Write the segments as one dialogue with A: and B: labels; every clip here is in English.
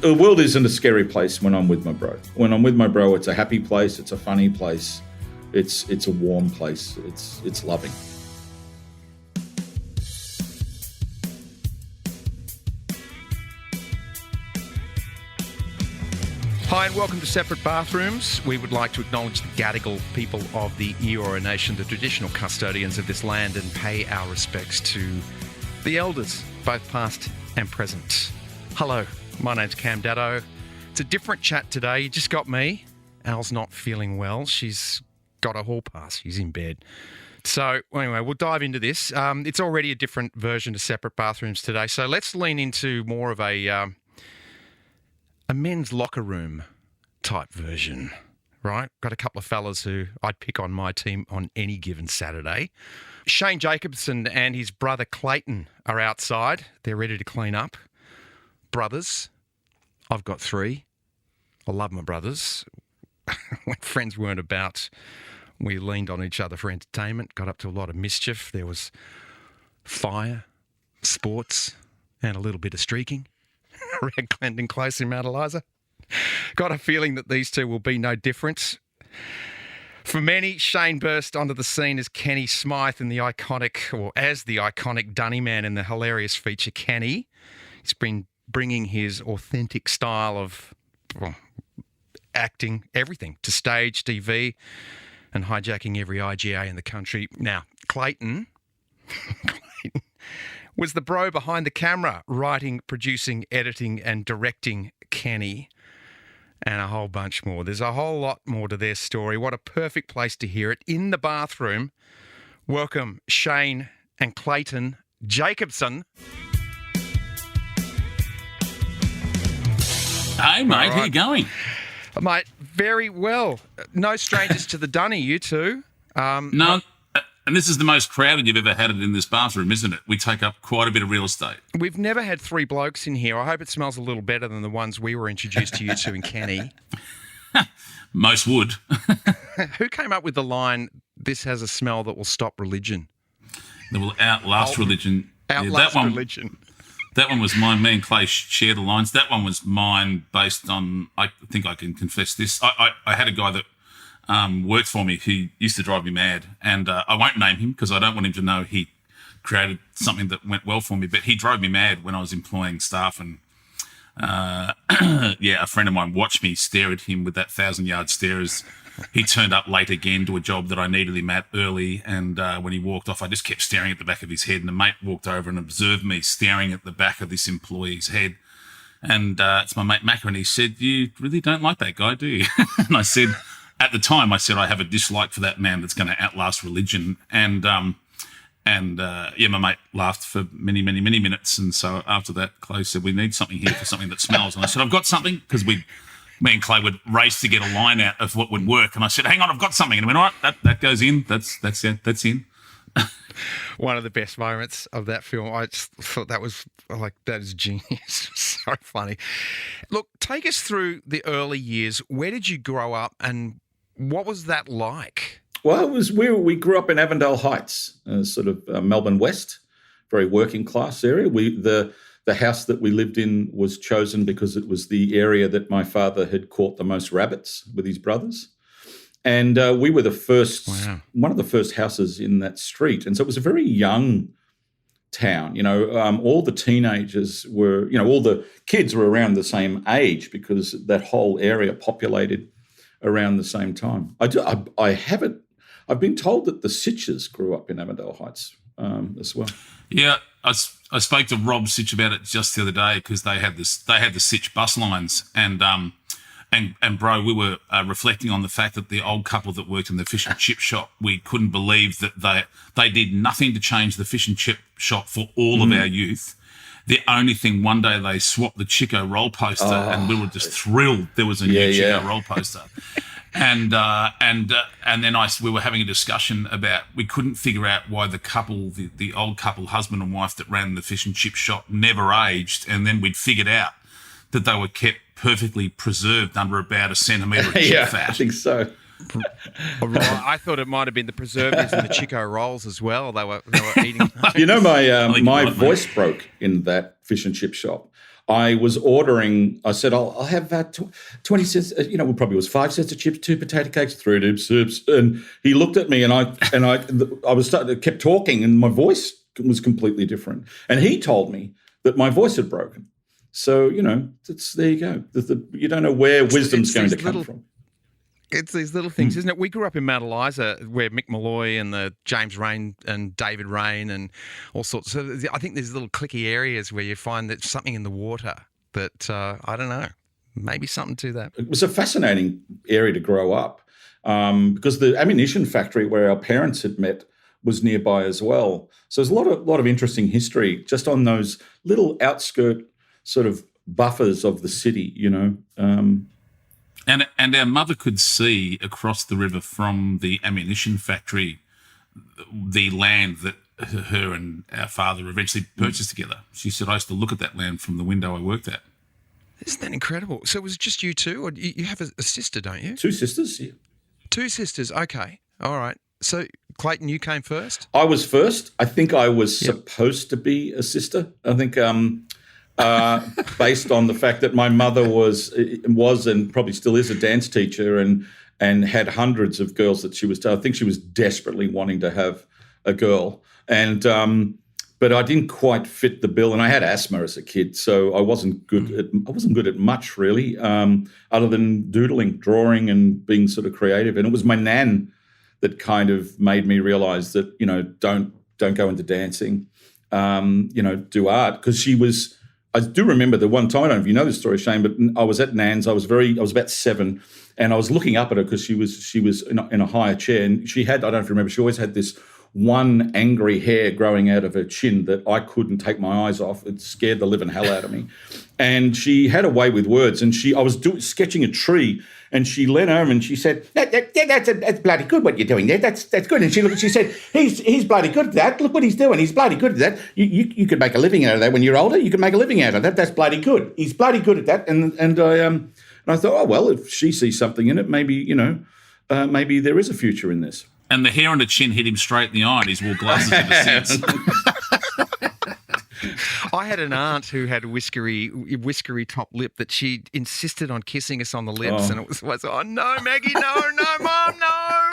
A: The world isn't a scary place when I'm with my bro. When I'm with my bro, it's a happy place. It's a funny place. It's a warm place. It's loving.
B: Hi and welcome to Separate Bathrooms. We would like to acknowledge the Gadigal people of the Eora Nation, the traditional custodians of this land, and pay our respects to the elders, both past and present. Hello, my name's Cam Daddo. It's a different chat today. You just got me. Al's not feeling well. She's got a hall pass. She's in bed. So anyway, we'll dive into this. It's already a different version of Separate Bathrooms today. So let's lean into more of a men's locker room type version, right? Got a couple of fellas who I'd pick on my team on any given Saturday. Shane Jacobson and his brother Clayton are outside. They're ready to clean up. Brothers. I've got three. I love my brothers. When friends weren't about, we leaned on each other for entertainment, got up to a lot of mischief. There was fire, sports, and a little bit of streaking. Around Glendon Close in Mount Eliza. Got a feeling that these two will be no different. For many, Shane burst onto the scene as Kenny Smythe in the iconic, or as the iconic Dunny Man in the hilarious feature Kenny. He's been bringing his authentic style of acting, everything, to stage, TV, and hijacking every IGA in the country. Now, Clayton was the bro behind the camera, writing, producing, editing, and directing Kenny, and a whole bunch more. There's a whole lot more to their story. What a perfect place to hear it. In the bathroom, welcome Shane and Clayton Jacobson.
C: Hey, mate,
B: All right.
C: how you going?
B: Mate, very well. No strangers to the Dunny, you two.
C: No, and this is the most crowded you've ever had it in this bathroom, isn't it? We take up quite a bit of real estate.
B: We've never had three blokes in here. I hope it smells a little better than the ones we were introduced to you two in Kenny.
C: Most would.
B: Who came up with the line, "This has a smell that will stop religion"?
C: That will outlast religion.
B: Outlast
C: that one,
B: religion.
C: That one was mine. Me and Clay share the lines. That one was mine based on, I think I can confess this. I had a guy that worked for me who used to drive me mad. And I won't name him because I don't want him to know he created something that went well for me. But he drove me mad when I was employing staff. And, a friend of mine watched me stare at him with that 1,000-yard stare as he turned up late again to a job that I needed him at early. And when he walked off, I just kept staring at the back of his head. And a mate walked over and observed me staring at the back of this employee's head. And it's my mate Macca, and he said, "You really don't like that guy, do you?" And I said, at the time, I said, "I have a dislike for that man that's going to outlast religion." And my mate laughed for many, many, many minutes. And so after that, Clay said, "We need something here for something that smells." And I said, "I've got something," because me and Clay would race to get a line out of what would work. And I said, "Hang on, I've got something." And he went, "All right, that goes in. That's it. That's in."
B: One of the best moments of that film. I just thought that was that is genius. So funny. Look, take us through the early years. Where did you grow up and what was that like?
A: Well, we grew up in Avondale Heights, sort of Melbourne West, very working class area. The house that we lived in was chosen because it was the area that my father had caught the most rabbits with his brothers. And we were one of the first houses in that street. And so it was a very young town. All the teenagers were, all the kids were around the same age because that whole area populated around the same time. I've been told that the Sitches grew up in Avondale Heights as well.
C: Yeah, I spoke to Rob Sitch about it just the other day because they had the Sitch bus lines, and bro, we were reflecting on the fact that the old couple that worked in the fish and chip shop, we couldn't believe that they did nothing to change the fish and chip shop for all of our youth. The only thing, one day they swapped the Chico roll poster, and we were just thrilled there was a new Chico roll poster. And then we were having a discussion about, we couldn't figure out why the couple, the old couple, husband and wife that ran the fish and chip shop, never aged. And then we'd figured out that they were kept perfectly preserved under about a centimetre of chip fat.
A: I think so.
B: Right. I thought it might have been the preservatives and the Chico rolls as well. They were eating.
A: My voice broke in that fish and chip shop. I was ordering. I said, "I'll have 20 cents." It probably was 5 cents of chips, 2 potato cakes, 3 tube soups. And he looked at me, and I kept talking, and my voice was completely different. And he told me that my voice had broken. So there you go. You don't know where wisdom's going to come from.
B: It's these little things, isn't it? We grew up in Mount Eliza, where Mick Malloy and the James Rain and David Rain and all sorts. So I think there's little clicky areas where you find that something in the water that I don't know, maybe something to that.
A: It was a fascinating area to grow up because the ammunition factory where our parents had met was nearby as well. So there's a lot of interesting history just on those little outskirt sort of buffers of the city,
C: And our mother could see across the river from the ammunition factory the land that her and our father eventually purchased together. She said, I used to look at that land from the window I worked at.
B: Isn't that incredible? So it was just you two? Or you have a sister, don't you?
A: 2 sisters, yeah.
B: 2 sisters, okay. All right. So, Clayton, you came first?
A: I was first. I think I was supposed to be a sister. I think based on the fact that my mother was and probably still is a dance teacher and had hundreds of girls that she was. I think she was desperately wanting to have a girl, and but I didn't quite fit the bill, and I had asthma as a kid, so I wasn't good at much really, other than doodling, drawing, and being sort of creative. And it was my nan that kind of made me realise that don't go into dancing, do art, because she was. I do remember the one time, I don't know if you know this story, Shane, but I was at Nan's. I was about 7, and I was looking up at her because she was in a higher chair, and she had, I don't know if you remember, she always had this one angry hair growing out of her chin that I couldn't take my eyes off. It scared the living hell out of me. And she had a way with words, and I was sketching a tree, and she leant over and she said, that's bloody good what you're doing there. That's good. And she said, he's bloody good at that. Look what he's doing. He's bloody good at that. You could make a living out of that when you're older. You could make a living out of that. That's bloody good. He's bloody good at that. And I thought, oh, well, if she sees something in it, maybe, maybe there is a future in this.
C: And the hair on the chin hit him straight in the eye, and he's wore glasses ever since.
B: I had an aunt who had whiskery top lip that she insisted on kissing us on the lips, and it was oh no, Maggie, no, Mom, no.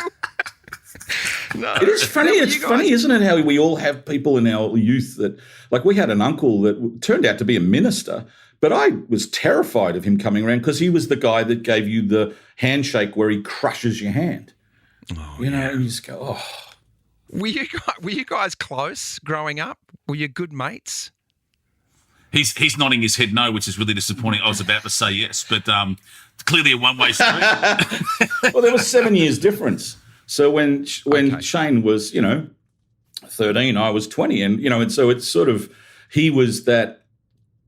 B: No.
A: It is funny. It's funny, isn't it, how we all have people in our youth that, like, we had an uncle that turned out to be a minister, but I was terrified of him coming around because he was the guy that gave you the handshake where he crushes your hand.
B: Oh,
A: and you just go, oh.
B: Were you guys close growing up? Were you good mates?
C: He's nodding his head no, which is really disappointing. I was about to say yes, but clearly a one-way street.
A: Well, there was 7 years difference. So when Shane was, 13, I was 20, and so it's sort of, he was that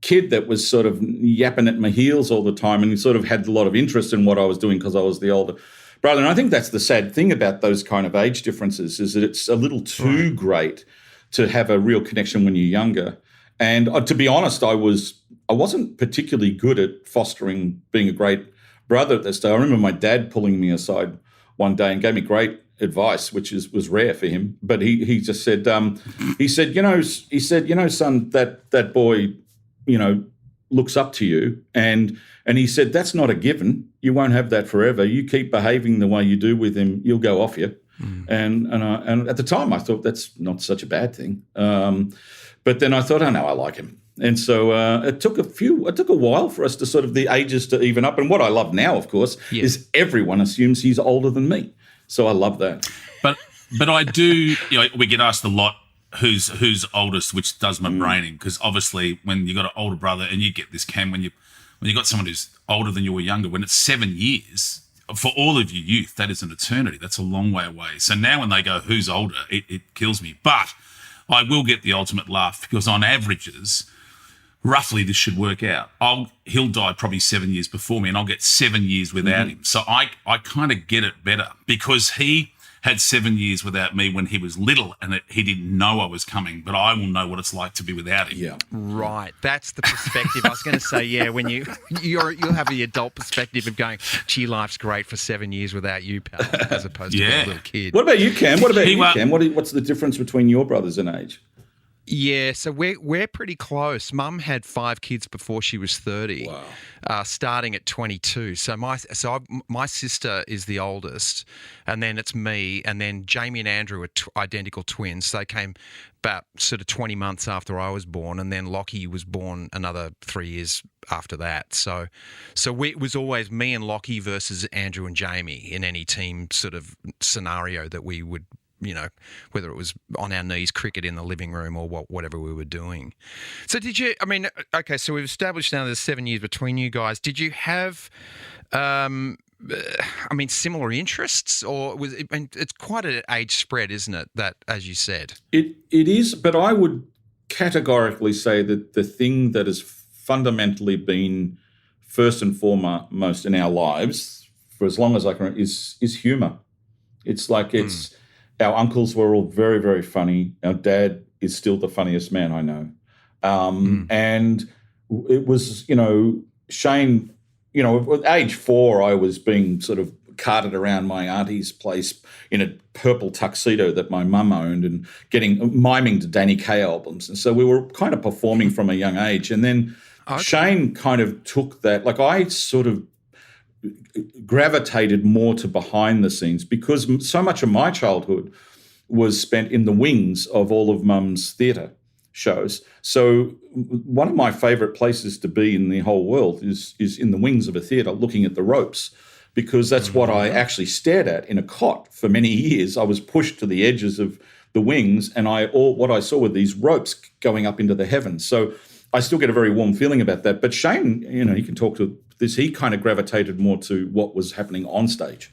A: kid that was sort of yapping at my heels all the time, and he sort of had a lot of interest in what I was doing because I was the older brother. And I think that's the sad thing about those kind of age differences, is that it's a little too great to have a real connection when you're younger. And to be honest, I wasn't particularly good at fostering being a great brother at this day. I remember my dad pulling me aside one day and gave me great advice, which was rare for him. But he just said, son, that boy, looks up to you, and he said, that's not a given. You won't have that forever. You keep behaving the way you do with him, you'll go off you. And at the time I thought that's not such a bad thing. But then I thought, oh no, I like him. And so it took a while for us to sort of the ages to even up. And what I love now, of course, is everyone assumes he's older than me. So I love that.
C: But I do, we get asked a lot who's oldest, which does my braining, because obviously when you got an older brother, and you get this, Cam, when you got someone who's older than you or younger, when it's 7 years, for all of your youth, that is an eternity. That's a long way away. So now when they go, who's older, it kills me. But I will get the ultimate laugh, because on averages, roughly this should work out. He'll die probably 7 years before me, and I'll get 7 years without him. So I kind of get it better, because he had 7 years without me when he was little, and he didn't know I was coming, but I will know what it's like to be without him.
A: Yeah.
B: Right. That's the perspective. I was going to say, when you'll have the adult perspective of going, gee, life's great for 7 years without you, pal, as opposed to being a little kid.
A: What about you, Cam? What's the difference between your brothers in age?
B: Yeah, so we're pretty close. Mum had 5 kids before she was 30, starting at 22. So my sister is the oldest, and then it's me, and then Jamie and Andrew are identical twins. They came about sort of 20 months after I was born, and then Lockie was born another 3 years after that. So it was always me and Lockie versus Andrew and Jamie in any team sort of scenario that we would, whether it was on our knees, cricket in the living room, or whatever we were doing. So did you, okay, so we've established now there's 7 years between you guys. Did you have, similar interests, or was it, it's quite an age spread, isn't it, that, as you said?
A: It is, but I would categorically say that the thing that has fundamentally been first and foremost in our lives for as long as I can remember is humour. It's like our uncles were all very, very funny. Our dad is still the funniest man I know. And it was, Shane, at age 4, I was being sort of carted around my auntie's place in a purple tuxedo that my mum owned and miming to Danny Kaye albums. And so we were kind of performing from a young age. And then Shane kind of took that, like I sort of gravitated more to behind the scenes because so much of my childhood was spent in the wings of all of Mum's theatre shows. So one of my favourite places to be in the whole world is in the wings of a theatre looking at the ropes, because that's what I actually stared at in a cot for many years. I was pushed to the edges of the wings, and what I saw were these ropes going up into the heavens. So I still get a very warm feeling about that. But Shane, he can talk to this. He kind of gravitated more to what was happening on stage.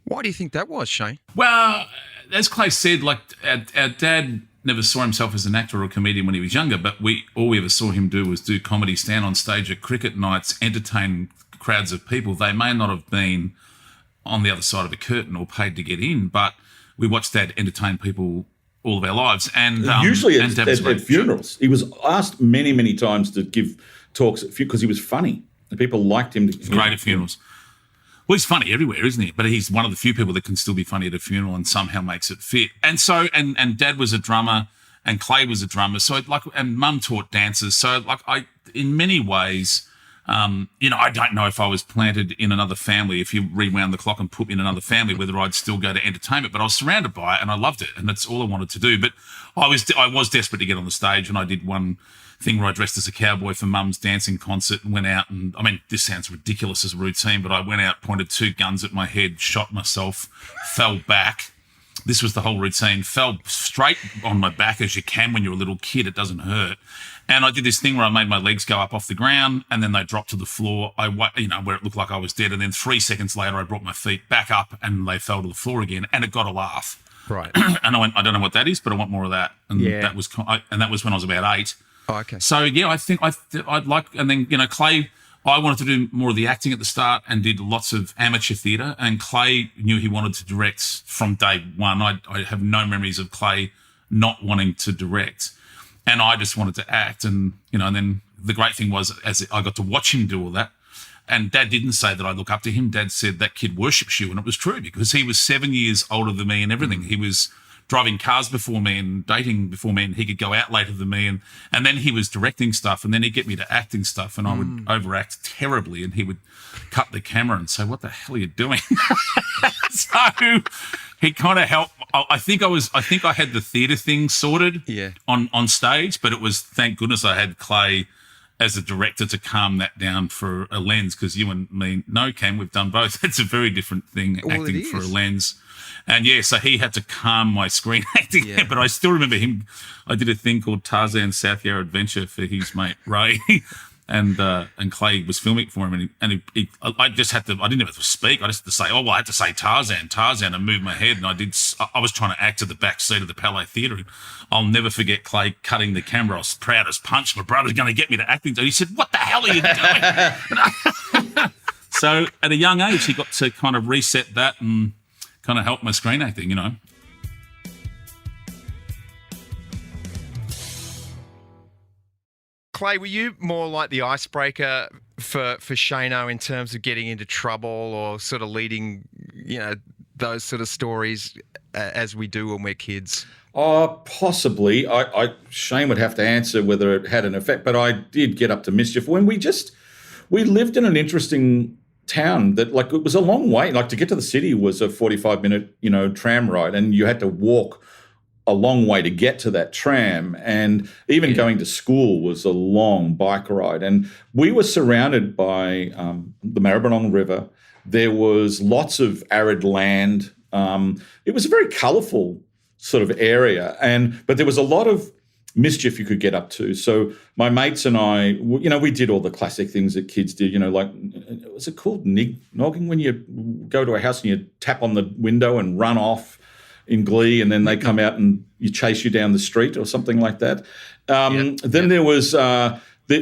B: Why do you think that was, Shane?
C: Well, as Clay said, like our dad never saw himself as an actor or a comedian when he was younger, but all we ever saw him do was do comedy, stand on stage at cricket nights, entertain crowds of people. They may not have been on the other side of a curtain or paid to get in, but we watched Dad entertain people all of our lives. And
A: usually
C: and
A: at funerals. He was asked many, many times to give talks because he was funny and people liked him.
C: He's great at funerals. Well, he's funny everywhere, isn't he? But he's one of the few people that can still be funny at a funeral and somehow makes it fit. And so, and Dad was a drummer and Clay was a drummer. So and Mum taught dances. So in many ways, I don't know if I was planted in another family. If you rewound the clock and put me in another family, whether I'd still go to entertainment, but I was surrounded by it and I loved it. And that's all I wanted to do. But I was desperate to get on the stage, and I did one thing where I dressed as a cowboy for Mum's dancing concert and went out and, this sounds ridiculous as a routine, but I went out, pointed 2 guns at my head, shot myself, fell back. This was the whole routine. Fell straight on my back as you can when you're a little kid. It doesn't hurt. And I did this thing where I made my legs go up off the ground and then they dropped to the floor, where it looked like I was dead. And then 3 seconds later, I brought my feet back up and they fell to the floor again, and it got a laugh.
B: Right.
C: And I went, I don't know what that is, but I want more of that. And that was when I was about 8.
B: Oh, okay.
C: So, I think I'd like, and then, Clay, I wanted to do more of the acting at the start and did lots of amateur theatre, and Clay knew he wanted to direct from day one. I have no memories of Clay not wanting to direct, and I just wanted to act. And, and then the great thing was, as I got to watch him do all that, and Dad didn't say that I look up to him. Dad said that kid worships you, and it was true because he was 7 years older than me and everything. He was driving cars before me and dating before me, and he could go out later than me. And then he was directing stuff, and then he'd get me to acting stuff, and I would overact terribly, and he would cut the camera and say, "What the hell are you doing?" So he kind of helped. I think I had the theatre thing sorted on stage, but it was, thank goodness I had Clay as a director to calm that down for a lens, because you and me know, Cam, we've done both. It's a very different thing, acting for a lens. And so he had to calm my screen acting. Yeah. But I still remember him. I did a thing called Tarzan's South Yarra Adventure for his mate Ray, and Clay was filming it for him. And I just had to. I didn't have to speak. I just had to say, I had to say Tarzan, and move my head. And I was trying to act at the back seat of the Palais Theatre. And I'll never forget Clay cutting the camera. I was proud as punch. My brother's going to get me to acting. So he said, "What the hell are you doing?" So at a young age, he got to kind of reset that and kind of help my screen acting,
B: Clay, were you more like the icebreaker for Shano in terms of getting into trouble or sort of leading, those sort of stories as we do when we're kids?
A: Possibly. Shane would have to answer whether it had an effect, but I did get up to mischief when we lived in an interesting town that, like, it was a long way. Like, to get to the city was a 45-minute, tram ride, and you had to walk a long way to get to that tram. And even going to school was a long bike ride. And we were surrounded by the Maribyrnong River. There was lots of arid land. It was a very colourful sort of area, but there was a lot of mischief you could get up to. So my mates and I, we did all the classic things that kids did, like, was it called nogging, when you go to a house and you tap on the window and run off in glee, and then they come out and you chase you down the street or something like that. There was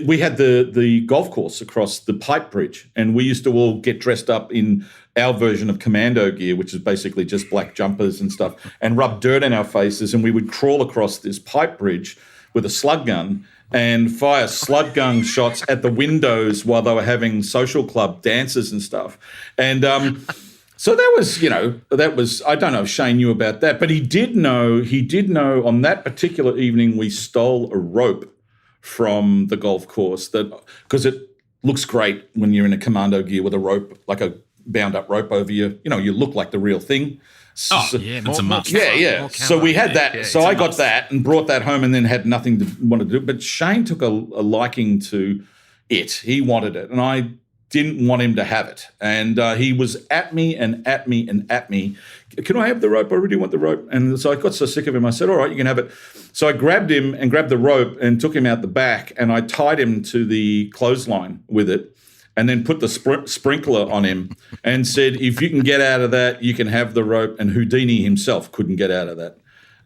A: we had the golf course across the pipe bridge, and we used to all get dressed up in our version of commando gear, which is basically just black jumpers and stuff, and rub dirt in our faces, and we would crawl across this pipe bridge with a slug gun and fire slug gun shots at the windows while they were having social club dances and stuff. And so that was, I don't know if Shane knew about that, but he did know on that particular evening we stole a rope from the golf course, because it looks great when you're in a commando gear with a rope, like a bound up rope over you. You look like the real thing.
C: It's a must.
A: So we had that. So I got that and brought that home, and then had nothing to want to do. But Shane took a liking to it. He wanted it, and I didn't want him to have it. And he was at me and at me and at me. Can I have the rope? I really want the rope. And so I got so sick of him, I said, all right, you can have it. So I grabbed him and grabbed the rope and took him out the back, and I tied him to the clothesline with it, and then put the sprinkler on him and said, if you can get out of that, you can have the rope. And Houdini himself couldn't get out of that.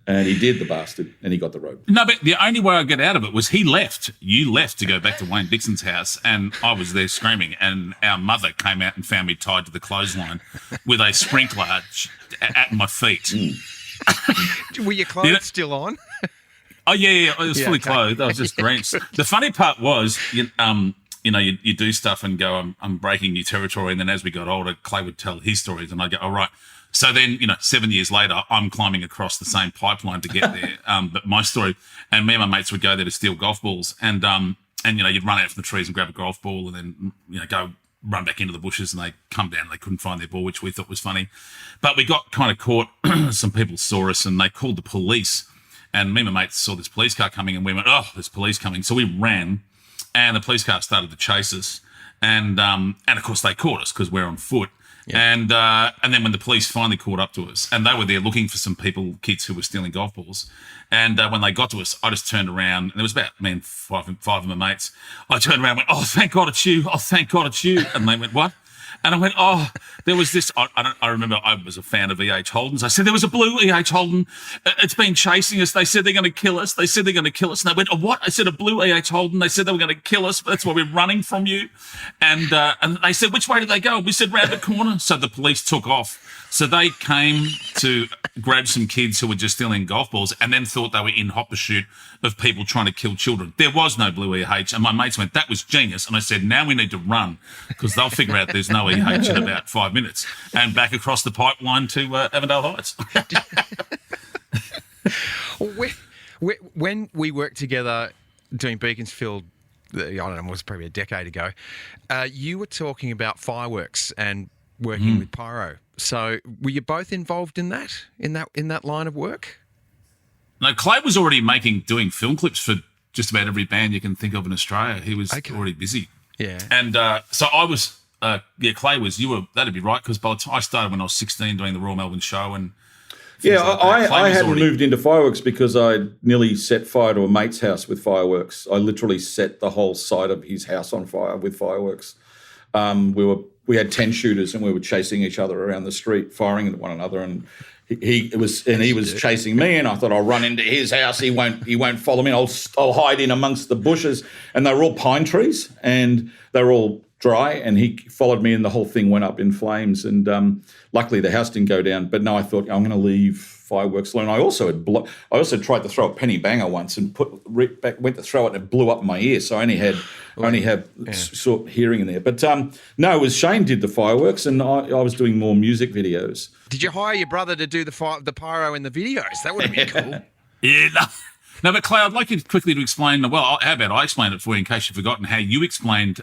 A: And he did, the bastard, and he got the rope.
C: No, but the only way I get out of it was he left. You left to go back to Wayne Dixon's house, and I was there screaming, and our mother came out and found me tied to the clothesline with a sprinkler at my feet.
B: Were your clothes still on?
C: Oh, yeah, I was fully clothed. I was just drenched. The funny part was, you do stuff and go, I'm breaking new territory. And then as we got older, Clay would tell his stories, and I'd go, all right. So then, 7 years later, I'm climbing across the same pipeline to get there. But my story, and me and my mates would go there to steal golf balls, and you'd run out from the trees and grab a golf ball, and then go run back into the bushes, and they come down and they couldn't find their ball, which we thought was funny. But we got kind of caught. Some people saw us, and they called the police. And me and my mates saw this police car coming, and we went, oh, there's police coming. So we ran, and the police car started to chase us, and of course they caught us because we're on foot. Yeah. And then when the police finally caught up to us, and they were there looking for some kids who were stealing golf balls, and when they got to us, I just turned around, and there was about five of my mates. I turned around and went, oh, thank God it's you. Oh, thank God it's you. And they went, what? And I went, oh, there was this. I remember I was a fan of E.H. Holden's. I said, there was a blue E.H. Holden. It's been chasing us. They said they're going to kill us. And they went, oh, what? I said, a blue E.H. Holden. They said they were going to kill us. That's why we're running from you. And they said, which way did they go? We said, round the corner. So the police took off. So they came to grab some kids who were just stealing golf balls, and then thought they were in hot pursuit of people trying to kill children. There was no blue EH, and my mates went, that was genius. And I said, now we need to run, because they'll figure out there's no EH in about 5 minutes, and back across the pipeline to Avondale Heights.
B: When we worked together doing Beaconsfield, I don't know, it was probably a decade ago, you were talking about fireworks and working with pyro. So were you both involved in that line of work?
C: No, Clay was already doing film clips for just about every band you can think of in Australia. He was already busy. Yeah. And so I was, Clay was, that'd be right, because by the time I started when I was 16 doing the Royal Melbourne Show and
A: I hadn't moved into fireworks because I nearly set fire to a mate's house with fireworks. I literally set the whole side of his house on fire with fireworks. We had 10 shooters, and we were chasing each other around the street, firing at one another. And he was chasing me, and I thought, I'll run into his house. He won't follow me. I'll hide in amongst the bushes. And they were all pine trees, and they were all dry. And he followed me, and the whole thing went up in flames. And luckily, the house didn't go down. But no, I thought, I'm going to leave fireworks alone. I also tried to throw a penny banger once and went to throw it, and it blew up in my ear. So I only have sort of hearing in there. But no, it was Shane did the fireworks, and I was doing more music videos.
B: Did you hire your brother to do the pyro in the videos? That would have been cool.
C: Yeah, no, but Clay, I'd like you quickly to explain. Well, how about I explain it for you in case you've forgotten how you explained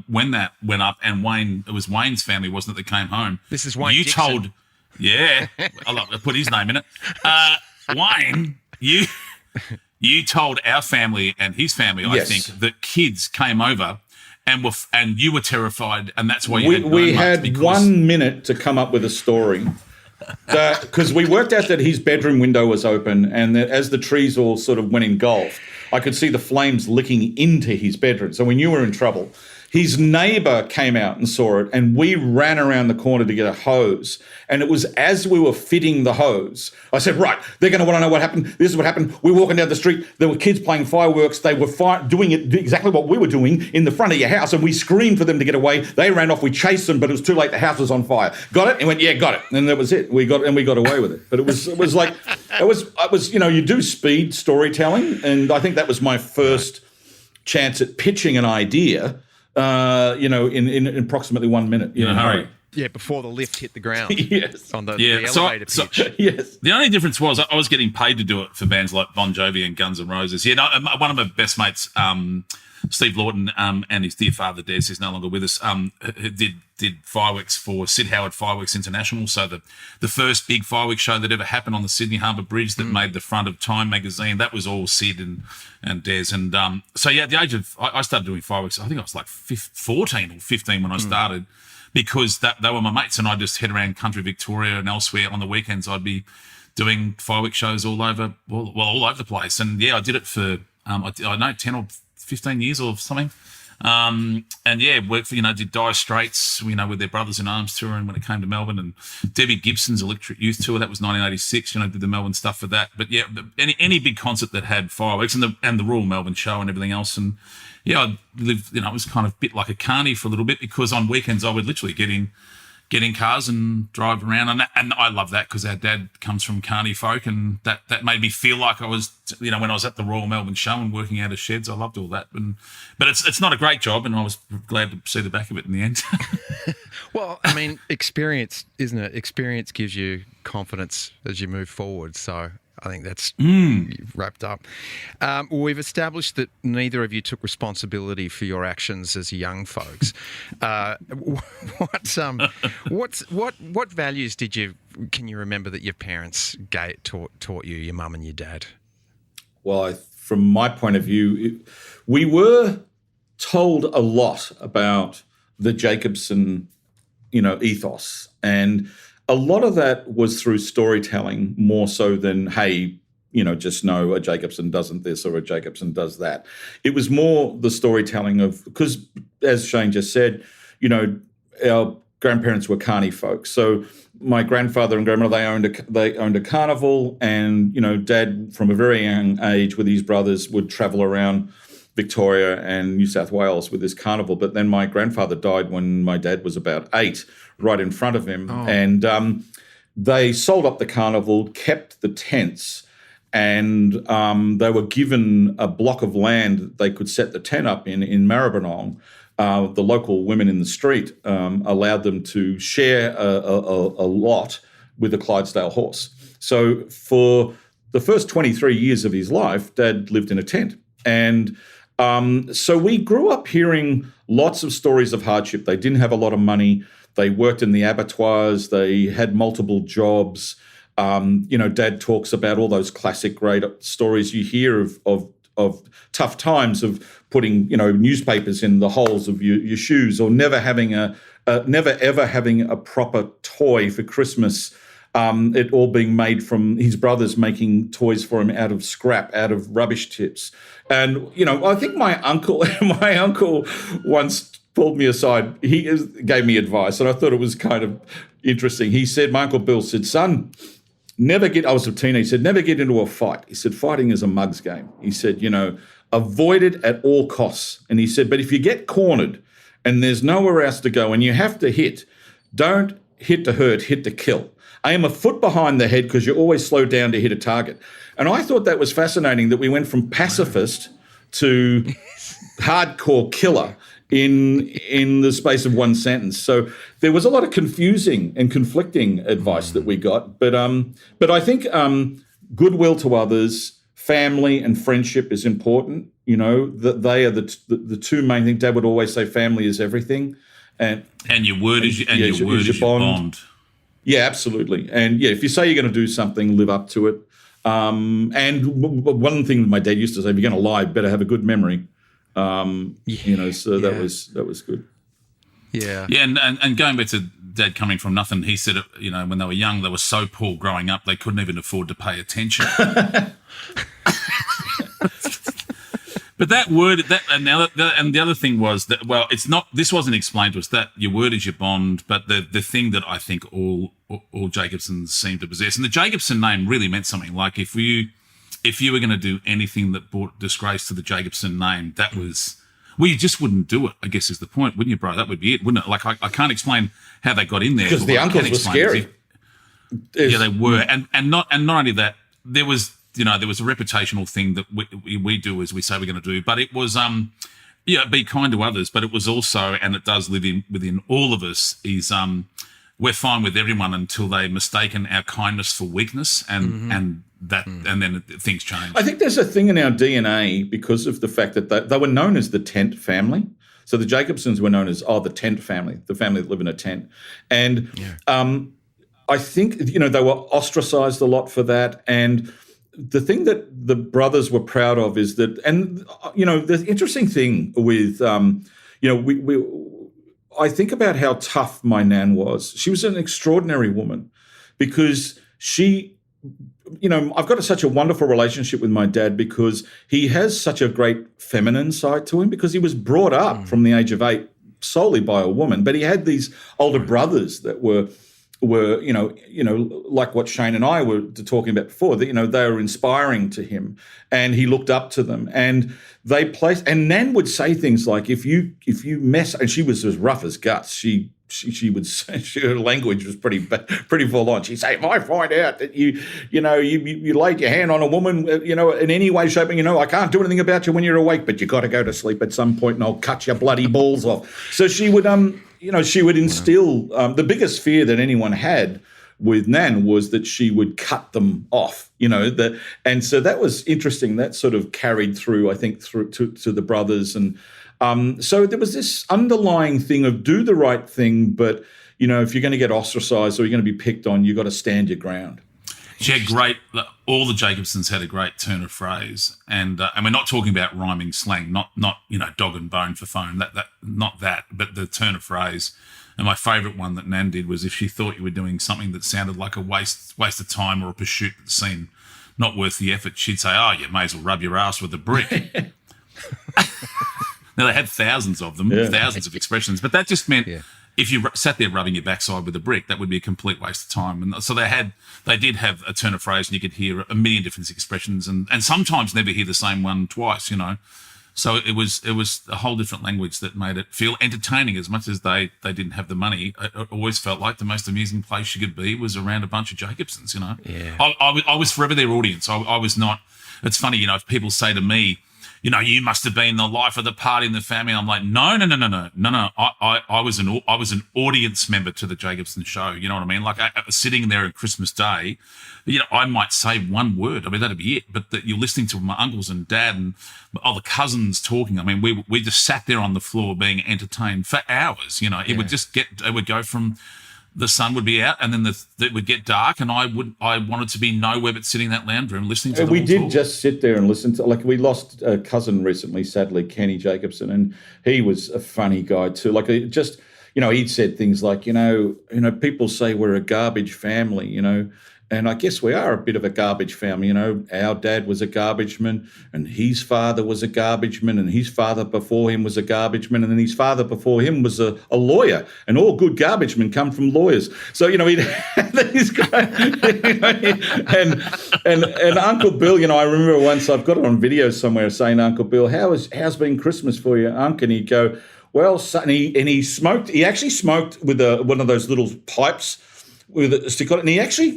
C: when that went up, and it was Wayne's family, wasn't it, that came home?
B: This is Wayne
C: You
B: Dixon.
C: told, yeah, I put his name in it. Wayne, you told our family and his family, I
A: Yes.
C: think, that kids came over and you were terrified, and that's why you
A: We had 1 minute to come up with a story. Because we worked out that his bedroom window was open, and that as the trees all sort of went engulfed, I could see the flames licking into his bedroom. So we knew we were in trouble. His neighbour came out and saw it, and we ran around the corner to get a hose. And it was as we were fitting the hose, I said, right, they're going to want to know what happened. This is what happened. We're walking down the street. There were kids playing fireworks. They were doing it exactly what we were doing in the front of your house, and we screamed for them to get away. They ran off. We chased them, but it was too late. The house was on fire. Got it? And went, yeah, got it. And that was it. We got away with it. But it was like, it was, you do speed storytelling, and I think that was my first chance at pitching an idea. In approximately 1 minute.
C: In a hurry.
B: Yeah, before the lift hit the ground.
A: Yes.
B: On the
C: So
B: elevator pitch.
A: Yes.
C: The only difference was I was getting paid to do it for bands like Bon Jovi and Guns N' Roses. Yeah, no, one of my best mates, Steve Lawton, and his dear father, Des, who's no longer with us, did fireworks for Sid Howard Fireworks International. So the first big fireworks show that ever happened on the Sydney Harbour Bridge that made the front of Time magazine, that was all Sid and Des. And so, yeah, at the age of, I started doing fireworks, I think I was like 14 or 15 when I started, because they were my mates, and I just head around country Victoria and elsewhere on the weekends. I'd be doing fireworks shows all over the place. And yeah, I did it for, I don't know, 10 or 15 years or something. And yeah, worked for, did Dire Straits, with their Brothers in Arms tour, and when it came to Melbourne, and Debbie Gibson's Electric Youth Tour, that was 1986, did the Melbourne stuff for that. But yeah, any big concert that had fireworks, and the Royal Melbourne Show and everything else. And yeah, I lived, it was kind of a bit like a carny for a little bit, because on weekends I would literally get in cars and drive around, and I love that, because our dad comes from carny folk, and that made me feel like I was, when I was at the Royal Melbourne Show and working out of sheds. I loved all that, but it's not a great job, and I was glad to see the back of it in the end.
B: Well, I mean, experience, isn't it? Experience gives you confidence as you move forward. So I think that's wrapped up. We've established that neither of you took responsibility for your actions as young folks. What values can you remember that your parents taught you, your mum and your dad?
A: Well, from my point of view, we were told a lot about the Jacobson, ethos, and a lot of that was through storytelling more so than, hey, just know a Jacobson doesn't this or a Jacobson does that. It was more the storytelling of, because as Shane just said, our grandparents were carny folks. So my grandfather and grandmother, they owned a carnival, and, Dad from a very young age with his brothers would travel around Victoria and New South Wales with this carnival. But then my grandfather died when my dad was about 8, right in front of him. Oh. And they sold up the carnival, kept the tents, and they were given a block of land that they could set the tent up in Maribyrnong. The local women in the street allowed them to share a lot with a Clydesdale horse. So for the first 23 years of his life, Dad lived in a tent. And so we grew up hearing lots of stories of hardship. They didn't have a lot of money. They worked in the abattoirs. They had multiple jobs. Dad talks about all those classic great stories you hear of tough times, of putting, newspapers in the holes of your shoes, or never ever having a proper toy for Christmas. It all being made from his brothers making toys for him out of scrap, out of rubbish tips. And, I think my uncle once pulled me aside. He gave me advice, and I thought it was kind of interesting. He said, my Uncle Bill said, son, I was a teenager, he said, never get into a fight. He said, fighting is a mug's game. He said, avoid it at all costs. And he said, but if you get cornered and there's nowhere else to go and you have to hit, don't hit to hurt, hit to kill. Aim a foot behind the head, because you always slow down to hit a target. And I thought that was fascinating, that we went from pacifist to hardcore killer in the space of one sentence. So there was a lot of confusing and conflicting advice that we got. But I think goodwill to others, family and friendship is important. That they are the two main things. Dad would always say, "Family is everything," and
C: your word is your bond.
A: Yeah, absolutely. And if you say you're going to do something, live up to it. And one thing my dad used to say: if you're going to lie, better have a good memory. That was good.
B: Yeah.
C: Yeah, and going back to Dad coming from nothing, he said, when they were young, they were so poor growing up, they couldn't even afford to pay attention. But that word, and the other thing was that, well, it's not. This wasn't explained to us, that your word is your bond. But the thing that I think all Jacobsons seem to possess, and the Jacobson name really meant something. Like if you were going to do anything that brought disgrace to the Jacobson name, that was. Well, you just wouldn't do it, I guess, is the point, wouldn't you, bro? That would be it, wouldn't it? Like, I can't explain how they got in there.
A: Because the uncles were scary.
C: Yeah, they were. And not only that, there was a reputational thing that we do as we say we're going to do, but it was, be kind to others, but it was also, and it does live within all of us, is we're fine with everyone until they mistaken our kindness for weakness, and then things change.
A: I think there's a thing in our DNA because of the fact that they were known as the tent family. So the Jacobsons were known as the tent family, the family that live in a tent. And I think, they were ostracized a lot for that. And the thing that the brothers were proud of is that, and, the interesting thing with, I think about how tough my nan was. She was an extraordinary woman because I've got such a wonderful relationship with my dad because he has such a great feminine side to him because he was brought up from the age of 8 solely by a woman. But he had these older brothers that were like what Shane and I were talking about before, that, they were inspiring to him and he looked up to them. And and Nan would say things like, if you mess, and she was as rough as guts, she would say, her language was pretty full on. She'd say, if I find out that you laid your hand on a woman, in any way, shape, I can't do anything about you when you're awake, but you got to go to sleep at some point and I'll cut your bloody balls off. So she would, she would instill, the biggest fear that anyone had with Nan was that she would cut them off, and so that was interesting. That sort of carried through, I think, through to the brothers. And so there was this underlying thing of do the right thing, but, if you're going to get ostracized or you're going to be picked on, you've got to stand your ground.
C: She had all the Jacobsons had a great turn of phrase, and we're not talking about rhyming slang, not dog and bone for phone, not that, but the turn of phrase. And my favourite one that Nan did was if she thought you were doing something that sounded like a waste of time or a pursuit that seemed not worth the effort, she'd say, you may as well rub your ass with a brick. Now, they had thousands of them, thousands of expressions, but that just meant if you sat there rubbing your backside with a brick, that would be a complete waste of time. And so they did have a turn of phrase, and you could hear a million different expressions, and sometimes never hear the same one twice, So it was a whole different language that made it feel entertaining. As much as they didn't have the money, it always felt like the most amusing place you could be was around a bunch of Jacobsons,
B: Yeah.
C: I was forever their audience. I was not. It's funny, if people say to me, you must have been the life of the party in the family. I'm like, no. I was an audience member to the Jacobson show. You know what I mean? Like sitting there on Christmas Day, I might say one word. I mean, that'd be it. But you're listening to my uncles and dad and the cousins talking. I mean, we just sat there on the floor being entertained for hours. It would go from the sun would be out and then it would get dark, and I wanted to be nowhere but sitting in that lounge room listening to them.
A: We did just sit there and listen to, we lost a cousin recently, sadly, Kenny Jacobson, and he was a funny guy too. He'd said things like, people say we're a garbage family, and I guess we are a bit of a garbage family. Our dad was a garbage man, and his father was a garbage man, and his father before him was a garbage man, and then his father before him was a lawyer. And all good garbage men come from lawyers. So, he'd have these guys, and Uncle Bill, I remember once, I've got it on video somewhere, saying, Uncle Bill, how's been Christmas for you, Unc? And he'd go, well, son, and he smoked. He actually smoked with one of those little pipes with a stick on it, and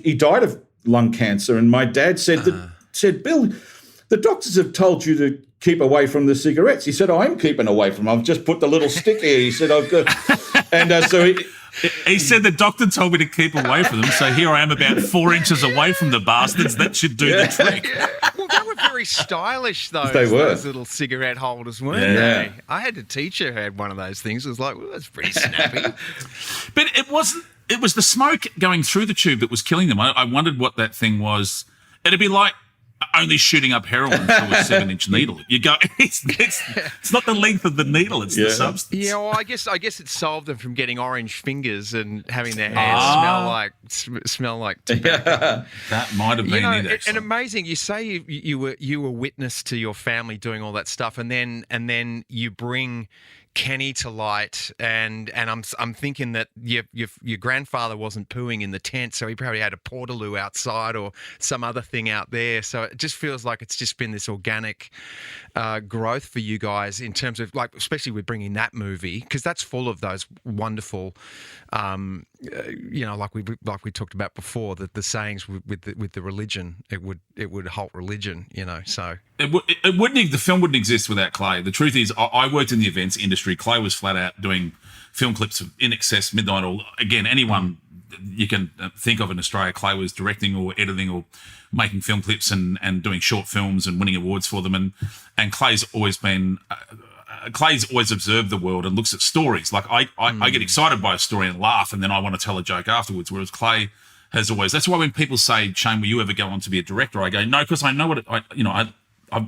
A: he died of lung cancer. And my dad said, Bill, the doctors have told you to keep away from the cigarettes. He said, I'm keeping away from them. I've just put the little stick here. He said, I've got, and so
C: he said the doctor told me to keep away from them. So here I am about 4 inches away from the bastards. That should do the trick.
B: they were very stylish, though.
A: They were.
B: Those little cigarette holders, weren't they? I had a teacher who had one of those things. It was like, well, that's pretty snappy.
C: But it wasn't. It was the smoke going through the tube that was killing them. I wondered what that thing was. It'd be like only shooting up heroin through a 7-inch needle. You go, it's not the length of the needle, it's the substance.
B: Yeah, well, I guess it solved them from getting orange fingers and having their hands smell like tobacco.
C: That might have been it. Actually.
B: And amazing. You say you were witness to your family doing all that stuff, and then you bring Kenny to light, and I'm thinking that your grandfather wasn't pooing in the tent, so he probably had a portaloo outside or some other thing out there. So it just feels like it's just been this organic growth for you guys in terms of, like, especially with bringing that movie, because that's full of those wonderful, like we talked about before, that the sayings with the religion, it would halt religion, So
C: the film wouldn't exist without Clay. The truth is, I worked in the events industry. Clay was flat out doing film clips of In Excess, Midnight Oil. Again, anyone you can think of in Australia, Clay was directing or editing or making film clips and doing short films and winning awards for them. And Clay's always been... Clay's always observed the world and looks at stories. Like I get excited by a story and laugh, and then I want to tell a joke afterwards. Whereas Clay has always. That's why when people say, "Shane, will you ever go on to be a director?" I go, "No," because I know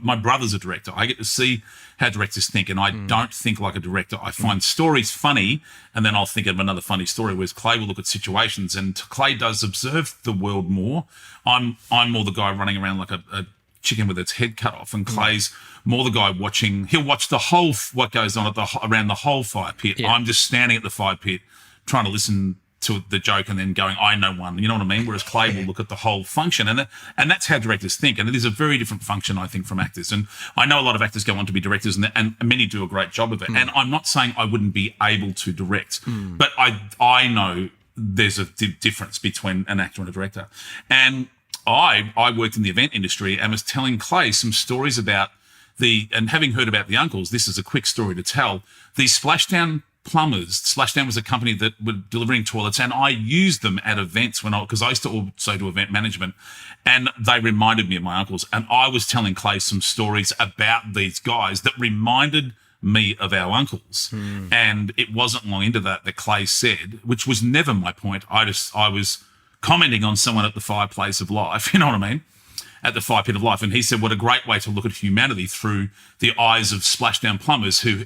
C: my brother's a director. I get to see how directors think, and I don't think like a director. I find stories funny, and then I'll think of another funny story. Whereas Clay will look at situations, and Clay does observe the world more. I'm more the guy running around like a chicken with its head cut off, and Clay's more the guy watching. He'll watch the whole what goes on around the whole fire pit. Yeah. I'm just standing at the fire pit trying to listen to the joke and then going, I know one. You know what I mean? Whereas Clay will look at the whole function, and that's how directors think. And it is a very different function, I think, from actors. And I know a lot of actors go on to be directors, and many do a great job of it. And I'm not saying I wouldn't be able to direct, but I know there's a difference between an actor and a director. And I worked in the event industry and was telling Clay some stories about and having heard about the uncles, this is a quick story to tell, these Splashdown plumbers. Splashdown was a company that were delivering toilets, and I used them at events because I used to also do event management, and they reminded me of my uncles. And I was telling Clay some stories about these guys that reminded me of our uncles. And it wasn't long into that Clay said, which was never my point. I was commenting on someone at the fireplace of life, you know what I mean? At the fire pit of life. And he said, what a great way to look at humanity through the eyes of Splashdown plumbers who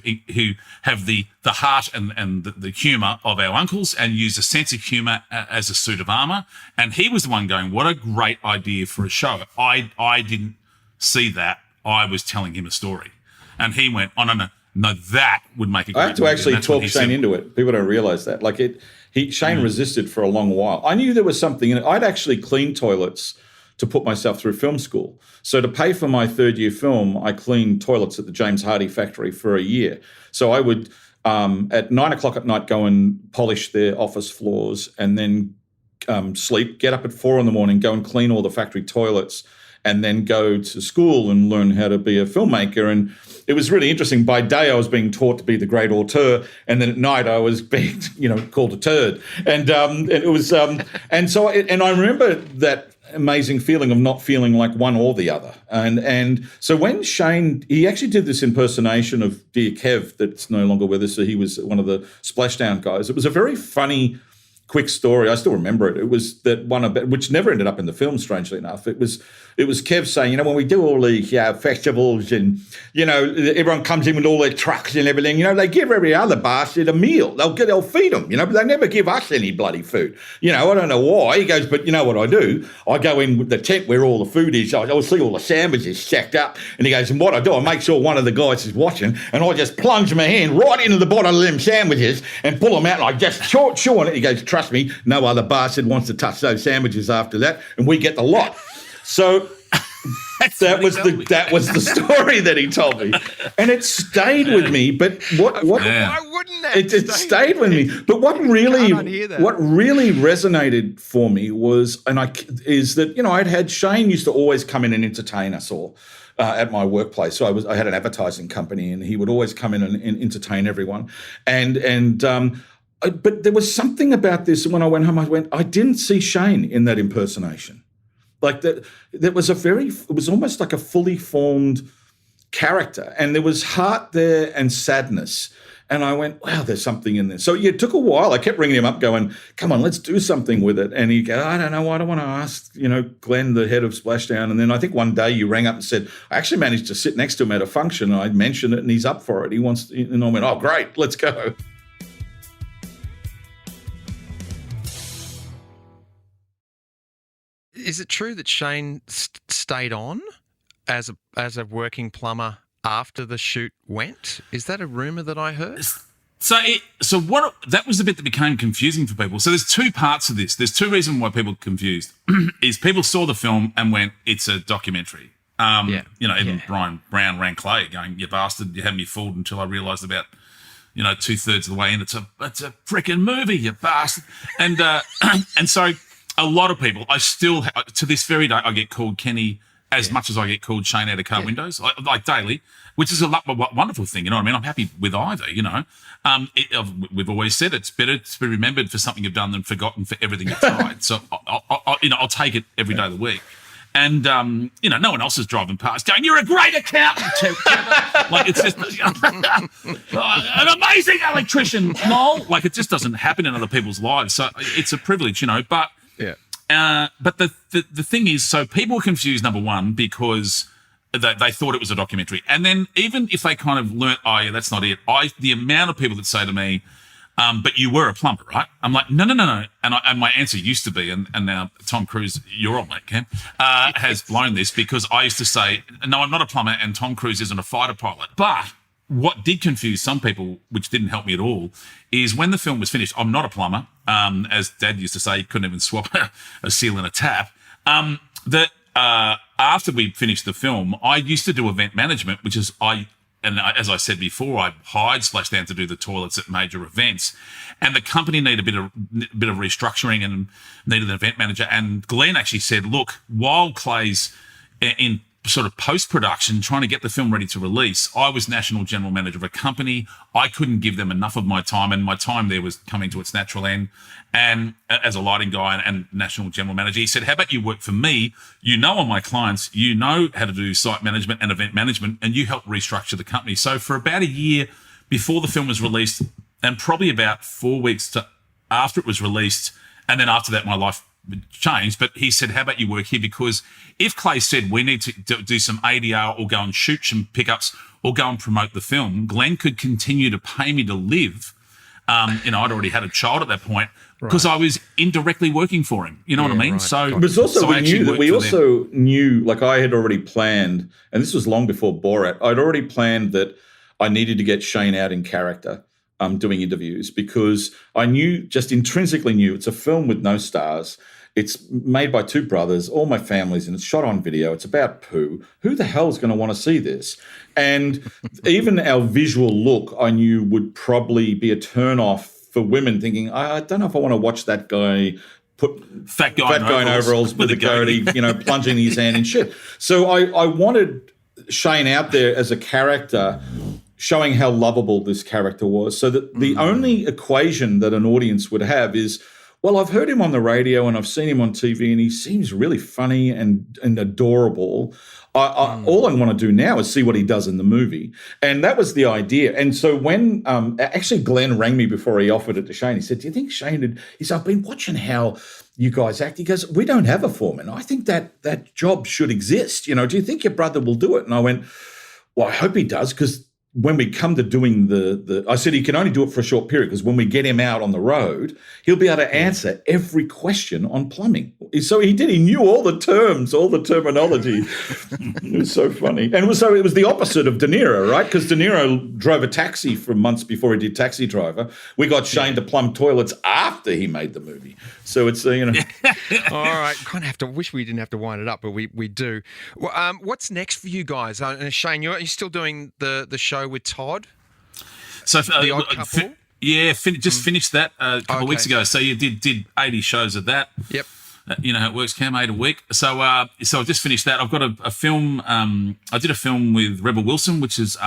C: have the heart and the humour of our uncles and use a sense of humour as a suit of armour. And he was the one going, what a great idea for a show. I didn't see that. I was telling him a story. And he went, oh, no, that would make a great
A: I have to actually talk Shane into it. People don't realise that. Like Shane resisted for a long while. I knew there was something in it. I'd actually cleaned toilets to put myself through film school. So to pay for my third year film, I cleaned toilets at the James Hardie factory for a year. So I would, at 9 o'clock at night, go and polish their office floors and then sleep, get up at 4 a.m, go and clean all the factory toilets, and then go to school and learn how to be a filmmaker. And it was really interesting. By day, I was being taught to be the great auteur, and then at night, I was being, called a turd. And it was, and I remember that amazing feeling of not feeling like one or the other. And so when Shane, he actually did this impersonation of Dear Kev that's no longer with us. So he was one of the Splashdown guys. It was a very funny, quick story. I still remember it. It was that one about, which never ended up in the film, strangely enough. It was Kev saying, when we do all these festivals and, everyone comes in with all their trucks and everything, they give every other bastard a meal. They'll feed them, but they never give us any bloody food. I don't know why. He goes, but you know what I do? I go in with the tent where all the food is. I'll see all the sandwiches stacked up. And he goes, and what I do, I make sure one of the guys is watching, and I just plunge my hand right into the bottom of them sandwiches and pull them out, and I just chew on it. He goes, trust me, no other bastard wants to touch those sandwiches after that, and we get the lot. So that was the story that he told me, and it stayed with me. But why
B: wouldn't that?
A: It stayed with me. But what really resonated for me was, that I'd had Shane used to always come in and entertain us all at my workplace. So I had an advertising company, and he would always come in and entertain everyone. But there was something about this. When I went home, I didn't see Shane in that impersonation. Like that was it was almost like a fully formed character, and there was heart there and sadness. And I went, wow, there's something in there. So yeah, it took a while. I kept ringing him up going, come on, let's do something with it. And he go, I don't know. I don't want to ask, Glenn, the head of Splashdown. And then I think one day you rang up and said, I actually managed to sit next to him at a function. And I mentioned it and he's up for it. He wants to, and I went, oh, great, let's go.
B: Is it true that Shane stayed on as a working plumber after the shoot went? Is that a rumor that I heard?
C: So what? That was the bit that became confusing for people. So there's two parts of this. There's two reasons why people are confused. Is people saw the film and went, it's a documentary. Even Brian Brown rang Clay going, you bastard, you had me fooled until I realised about 2/3 of the way in, it's a freaking movie, you bastard. And and so a lot of people, I still to this very day, I get called Kenny as much as I get called Shane out of car windows, like daily, which is a wonderful thing. You know what I mean? I'm happy with either. We've always said it's better to be remembered for something you've done than forgotten for everything you've tried. So I'll take it every day of the week. And no one else is driving past going, "You're a great accountant." Like it's just an amazing electrician. No, like it just doesn't happen in other people's lives. So it's a privilege, But but the thing is, so people were confused, number one, because they thought it was a documentary. And then even if they kind of learnt, oh, yeah, that's not it, the amount of people that say to me, but you were a plumber, right? I'm like, no. And my answer used to be, and now Tom Cruise, your old mate, Cam, has blown this, because I used to say, no, I'm not a plumber and Tom Cruise isn't a fighter pilot. But what did confuse some people, which didn't help me at all, is when the film was finished, I'm not a plumber. As Dad used to say, he couldn't even swap a seal in a tap. After we finished the film, I used to do event management, which is as I said before, I hired Splashdown to do the toilets at major events, and the company needed a bit of restructuring and needed an event manager. And Glenn actually said, look, while Clay's in sort of post-production trying to get the film ready to release, I was national general manager of a company. I couldn't give them enough of my time, and my time there was coming to its natural end. And as a lighting guy and national general manager, he said, how about you work for me? You know all my clients, you know how to do site management and event management, and you help restructure the company. So for about a year before the film was released, and probably about 4 weeks after it was released, and then after that my life changed, but he said, how about you work here? Because if Clay said we need to do some ADR or go and shoot some pickups or go and promote the film, Glenn could continue to pay me to live. I'd already had a child at that point because I was indirectly working for him. You know what I mean?
A: Right. So it was also, we also knew, like I had already planned, and this was long before Borat, I'd already planned that I needed to get Shane out in character. Doing interviews, because I just intrinsically knew it's a film with no stars. It's made by two brothers, all my family's, and it's shot on video. It's about poo. Who the hell's going to want to see this? And even our visual look, I knew would probably be a turn off for women thinking, I don't know if I want to watch that guy put
C: fat guy in overalls
A: with a goatee, plunging his hand in shit. So I wanted Shane out there as a character, showing how lovable this character was, so that the only equation that an audience would have is, well, I've heard him on the radio and I've seen him on TV and he seems really funny and adorable. All I want to do now is see what he does in the movie. And that was the idea. And so when actually Glenn rang me before he offered it to Shane, he said, do you think Shane he said, I've been watching how you guys act. He goes, we don't have a foreman. I think that job should exist. Do you think your brother will do it? And I went, well, I hope he does, because when we come to doing I said he can only do it for a short period, because when we get him out on the road, he'll be able to answer every question on plumbing. So he did. He knew all the terms, all the terminology. It was so funny. And it was the opposite of De Niro, right? Because De Niro drove a taxi for months before he did Taxi Driver. We got Shane to plumb toilets after he made the movie. So it's,
B: All right. Kind of wish we didn't have to wind it up, but we do. Well, what's next for you guys? Shane, you're still doing the show with Todd?
C: So
B: The Odd Couple?
C: Finished that a couple of weeks ago. So you did 80 shows of that.
B: Yep.
C: You know how it works, Cam, 8 a week. So I've just finished that. I've got a film. I did a film with Rebel Wilson, which is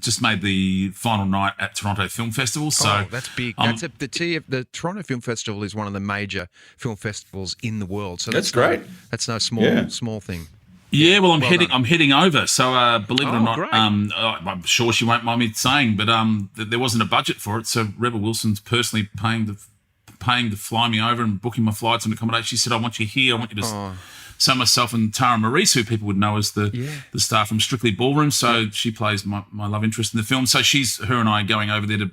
C: just made the final night at Toronto Film Festival. So
B: that's big. The Toronto Film Festival is one of the major film festivals in the world. So
A: that's great.
B: That's no small thing.
C: Yeah, well, I'm heading over. So believe it or not,
B: great.
C: I'm sure she won't mind me saying, but there wasn't a budget for it. So Rebel Wilson's personally paying to fly me over and booking my flights and accommodation. She said, "I want you here. I want you to." So myself and Tara Maurice, who people would know as the star from Strictly Ballroom, so she plays my love interest in the film. So her and I are going over there to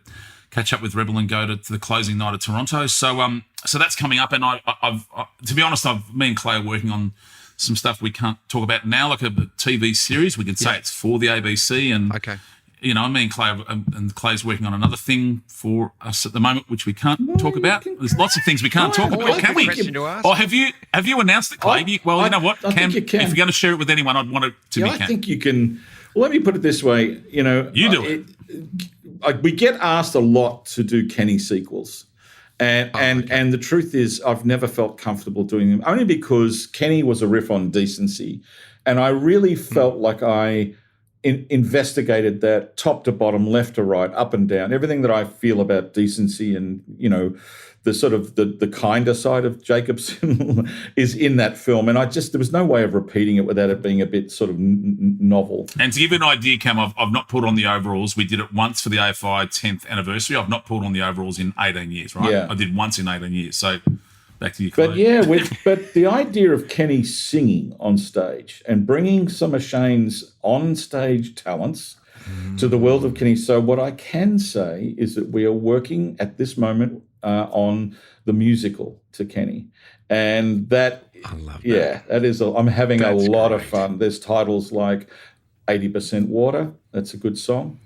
C: catch up with Rebel and go to the closing night of Toronto. So that's coming up, and I've to be honest, me and Clay are working on some stuff we can't talk about now, like a TV series. We can say it's for the ABC, and you know, me and Clay and Clay's working on another thing for us at the moment, which we can't talk about. There's lots of things we can't talk about. Can we? Or have you announced it, Clay? You know what, Cam? If you're going to share it with anyone, I'd want it to be Cam.
A: I think you can. Well, let me put it this way. You know,
C: you do it.
A: We get asked a lot to do Kenny sequels. And the truth is, I've never felt comfortable doing them, only because Kenny was a riff on decency, and I really felt like I investigated that top to bottom, left to right, up and down, everything that I feel about decency, and you know, the sort of the kinder side of Jacobson is in that film, and there was no way of repeating it without it being a bit sort of novel.
C: And to give you an idea, Cam, I've not pulled on the overalls. We did it once for the AFI 10th anniversary. I've not pulled on the overalls in 18 years, right?
A: Yeah.
C: I did once in 18 years. So back to you, Clay.
A: But yeah, but the idea of Kenny singing on stage and bringing some of Shane's on-stage talents to the world of Kenny. So what I can say is that we are working at this moment on the musical to Kenny, and that
B: I love that.
A: Yeah, that is. I'm having a lot of fun. There's titles like 80% Water. That's a good song.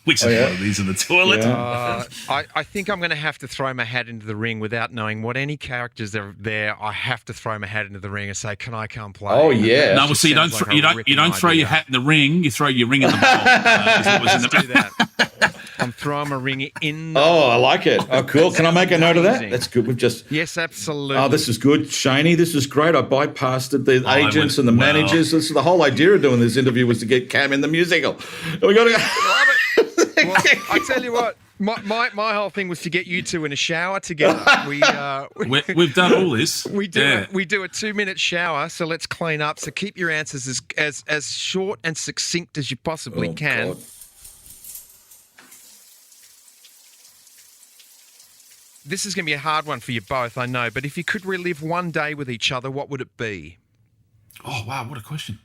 C: Which is one of these in the toilet.
A: Yeah.
B: I think I'm going to have to throw my hat into the ring without knowing what any characters are there. I have to throw my hat into the ring and say, "Can I come play?"
A: Oh yeah.
C: No, well, see, you don't throw your hat in the ring. You throw your ring in the bowl.
B: Let's do that. I'm throwing my ring in.
A: I like it. Oh, cool. Can I make a note of that? That's good.
B: Yes, absolutely.
A: Oh, this is good, Shaney. This is great. I bypassed the agents and the managers. This is the whole idea of doing this interview was to get Cam in the musical. We got to go.
B: Love it. Well, I tell you what, my whole thing was to get you two in a shower together.
C: We've done all this.
B: We do a 2-minute shower, so let's clean up. So keep your answers as short and succinct as you possibly can.
A: God.
B: This is going to be a hard one for you both, I know, but if you could relive one day with each other, what would it be?
C: Oh, wow, what a question.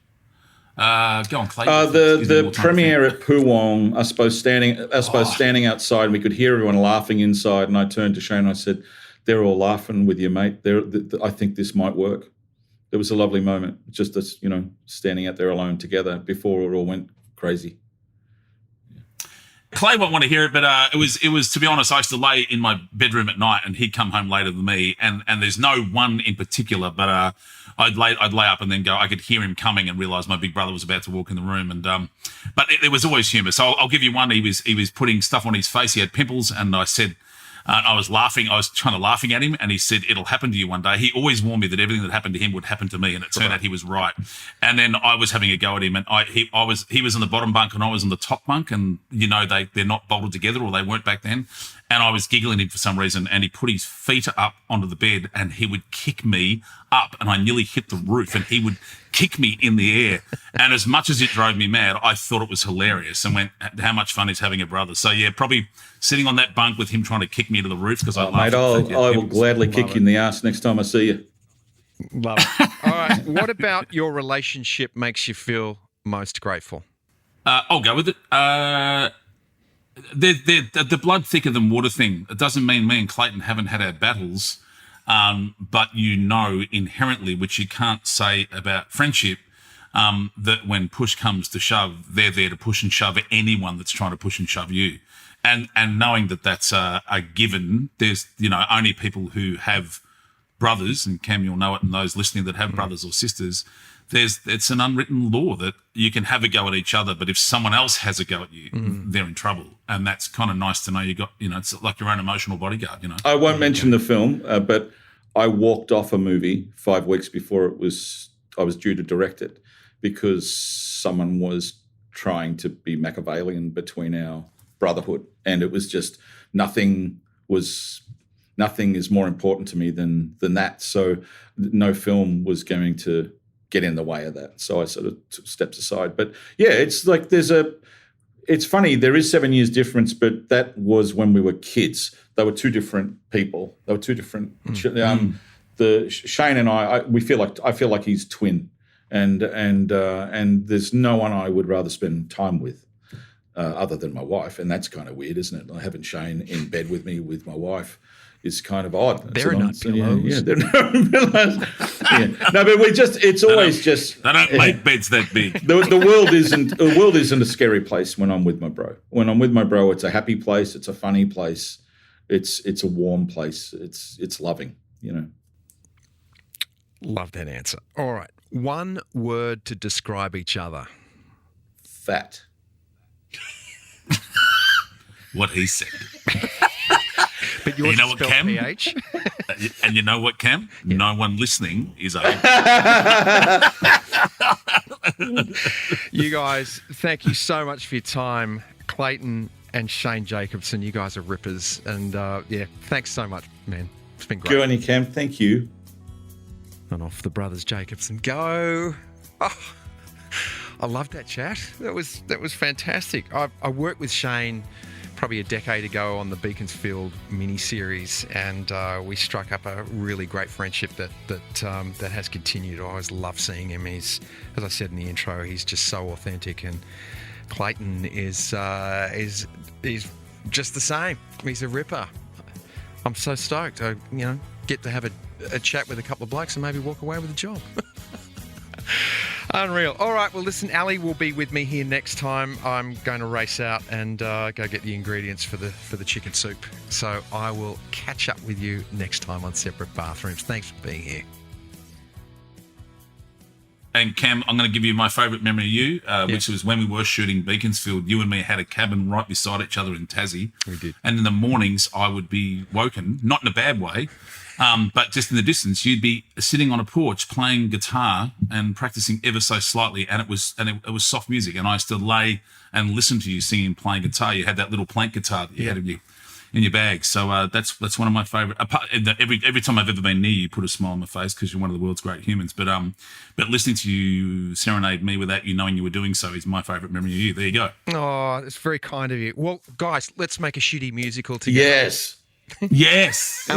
C: Go on, Clay.
A: The premiere at Poowong, I suppose standing outside, and we could hear everyone laughing inside, and I turned to Shane and I said, "They're all laughing with you, mate. I think this might work." It was a lovely moment, just us, standing out there alone together before it all went crazy.
C: Clay won't want to hear it, but it was to be honest, I used to lay in my bedroom at night and he'd come home later than me, and there's no one in particular, but I'd lay up and then go. I could hear him coming and realise my big brother was about to walk in the room, and but there was always humour. So I'll give you one. He was putting stuff on his face. He had pimples, and I said. I was laughing. I was kind of laughing at him, and he said, "It'll happen to you one day." He always warned me that everything that happened to him would happen to me, and it turned out he was right. And then I was having a go at him, and he was on the bottom bunk, and I was on the top bunk, and they're not bolted together, or they weren't back then. And I was giggling at him for some reason, and he put his feet up onto the bed, and he would kick me up, and I nearly hit the roof, and he would kick me in the air. And as much as it drove me mad, I thought it was hilarious and went, how much fun is having a brother? So, yeah, probably sitting on that bunk with him trying to kick me to the roof because I laughed.
A: Mate, I will gladly kick you in the ass next time I see you.
B: Love it. All right. What about your relationship makes you feel most grateful?
C: I'll go with it. The blood thicker than water thing. It doesn't mean me and Clayton haven't had our battles, but inherently, which you can't say about friendship, that when push comes to shove, they're there to push and shove anyone that's trying to push and shove you. And knowing that that's a given, there's, only people who have brothers, and Cam, you'll know it, and those listening that have brothers or sisters, it's an unwritten law that you can have a go at each other, but if someone else has a go at you, they're in trouble. And that's kind of nice to know you got, it's like your own emotional bodyguard,
A: I won't mention the film, but I walked off a movie 5 weeks before I was due to direct it because someone was trying to be Machiavellian between our brotherhood. And it was just nothing is more important to me than that. So no film was going to get in the way of that. So I sort of stepped aside. But yeah, it's like it's funny. There is 7 years difference, but that was when we were kids. They were two different people. They were two different. The Shane and I feel like he's twin, and there's no one I would rather spend time with. Other than my wife, and that's kind of weird, isn't it? Having Shane in bed with me with my wife is kind of odd.
B: They're not pillows.
A: Yeah, they're not pillows. No, but it's always just
C: they don't make beds that big.
A: The world isn't a scary place when I'm with my bro. When I'm with my bro, it's a happy place. It's a funny place. It's a warm place. It's loving.
B: Love that answer. All right, one word to describe each other.
A: Fat.
C: What he said.
B: But yours
C: what, Cam?
B: PH.
C: And you know what, Cam? Yeah. No one listening is over.
B: You guys, thank you so much for your time. Clayton and Shane Jacobson, you guys are rippers. And thanks so much, man. It's been great.
A: Good on you, Cam. Thank you.
B: And off the brothers Jacobson go. Oh, I loved that chat. That was fantastic. I worked with Shane probably a decade ago on the Beaconsfield mini-series, and we struck up a really great friendship that has continued. I always love seeing him. He's, as I said in the intro, he's just so authentic, and Clayton is just the same. He's a ripper. I'm so stoked. I get to have a chat with a couple of blokes and maybe walk away with a job. Unreal. All right, well, listen, Ali will be with me here next time. I'm going to race out and go get the ingredients for the chicken soup. So I will catch up with you next time on Separate Bathrooms. Thanks for being here.
C: And Cam, I'm going to give you my favourite memory of you, which was when we were shooting Beaconsfield. You and me had a cabin right beside each other in Tassie.
B: We did.
C: And in the mornings, I would be woken, not in a bad way, but just in the distance, you'd be sitting on a porch playing guitar and practicing ever so slightly, and it was was soft music. And I used to lay and listen to you singing and playing guitar. You had that little plank guitar that you had in your bag. So that's one of my favourite. Every time I've ever been near you, put a smile on my face because you're one of the world's great humans. But listening to you serenade me without you knowing you were doing so is my favourite memory of you. There you go.
B: Oh, it's very kind of you. Well, guys, let's make a shitty musical together.
A: Yes.
C: Yes.